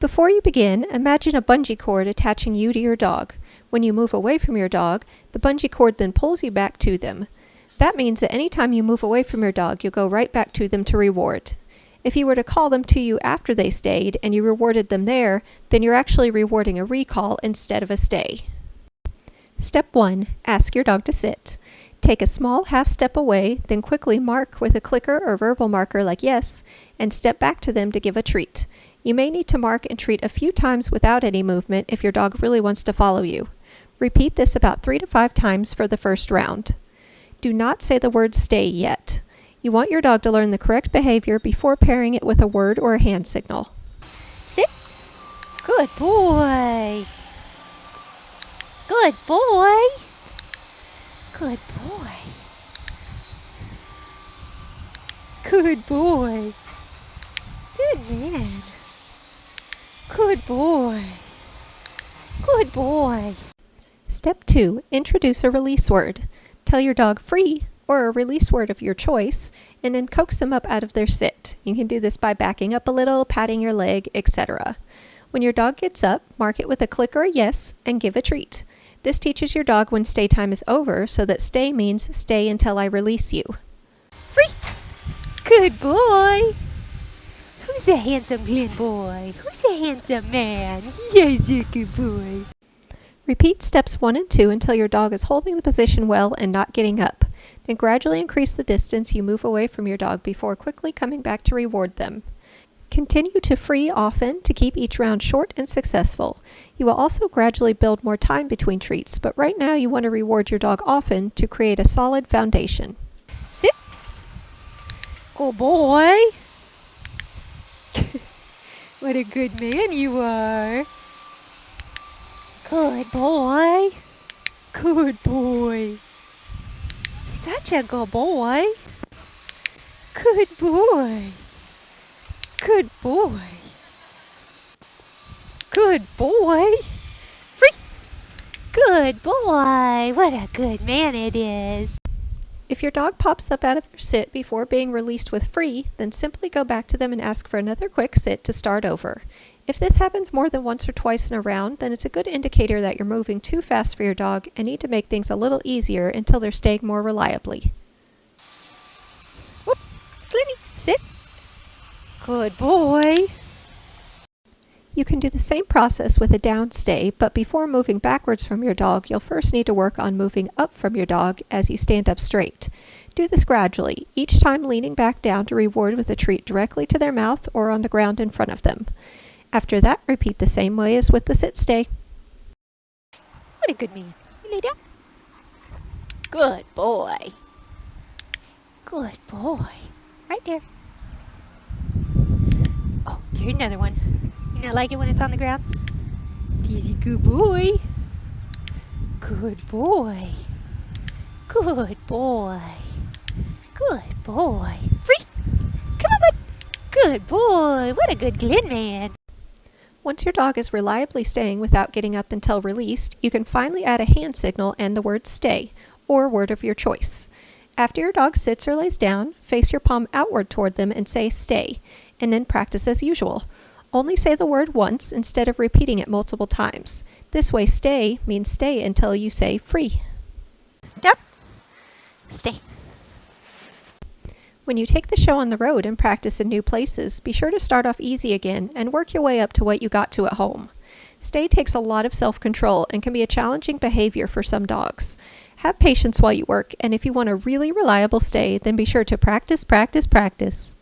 Before you begin, imagine a bungee cord attaching you to your dog. When you move away from your dog, the bungee cord then pulls you back to them. That means that anytime you move away from your dog, you'll go right back to them to reward. If you were to call them to you after they stayed and you rewarded them there, then you're actually rewarding a recall instead of a stay. Step 1. Ask your dog to sit. Take a small half step away, then quickly mark with a clicker or verbal marker like yes, and step back to them to give a treat. You may need to mark and treat a few times without any movement if your dog really wants to follow you. Repeat this about 3 to 5 times for the first round. Do not say the word stay yet. You want your dog to learn the correct behavior before pairing it with a word or a hand signal. Sit. Good boy. Good boy. Good boy. Good boy. Good man. Good boy. Good boy. Step 2. Introduce a release word. Tell your dog free or a release word of your choice, and then coax them up out of their sit. You can do this by backing up a little, patting your leg, etc. When your dog gets up, mark it with a click or a yes, and give a treat. This teaches your dog when stay time is over, so that stay means stay until I release you. Free. Good boy. Who's a handsome Glen boy? Who's a handsome man? Yes, a good boy. Repeat steps 1 and 2 until your dog is holding the position well and not getting up. Then gradually increase the distance you move away from your dog before quickly coming back to reward them. Continue to free often to keep each round short and successful. You will also gradually build more time between treats, but right now you want to reward your dog often to create a solid foundation. Sit. Good boy. What a good man you are. Good boy. Good boy. Such a good boy. Good boy. Good boy. Good boy. Free. Good boy. What a good man it is. If your dog pops up out of their sit before being released with free, then simply go back to them and ask for another quick sit to start over. If this happens more than once or twice in a round, then it's a good indicator that you're moving too fast for your dog and need to make things a little easier until they're staying more reliably. Whoop. Glenny, sit. Good boy. You can do the same process with a down stay, but before moving backwards from your dog, you'll first need to work on moving up from your dog as you stand up straight. Do this gradually, each time leaning back down to reward with a treat directly to their mouth or on the ground in front of them. After that, repeat the same way as with the sit-stay. What a good man. You lay down. Good boy. Good boy. Right there. Oh, here's another one. You not like it when it's on the ground? He's a good boy. Good boy. Good boy. Good boy. Free. Come on, bud. Good boy. What a good Glen man. Once your dog is reliably staying without getting up until released, you can finally add a hand signal and the word stay, or word of your choice. After your dog sits or lays down, face your palm outward toward them and say stay, and then practice as usual. Only say the word once instead of repeating it multiple times. This way stay means stay until you say free. Down. Stay. When you take the show on the road and practice in new places, be sure to start off easy again and work your way up to what you got to at home. Stay takes a lot of self-control and can be a challenging behavior for some dogs. Have patience while you work, and if you want a really reliable stay, then be sure to practice, practice, practice.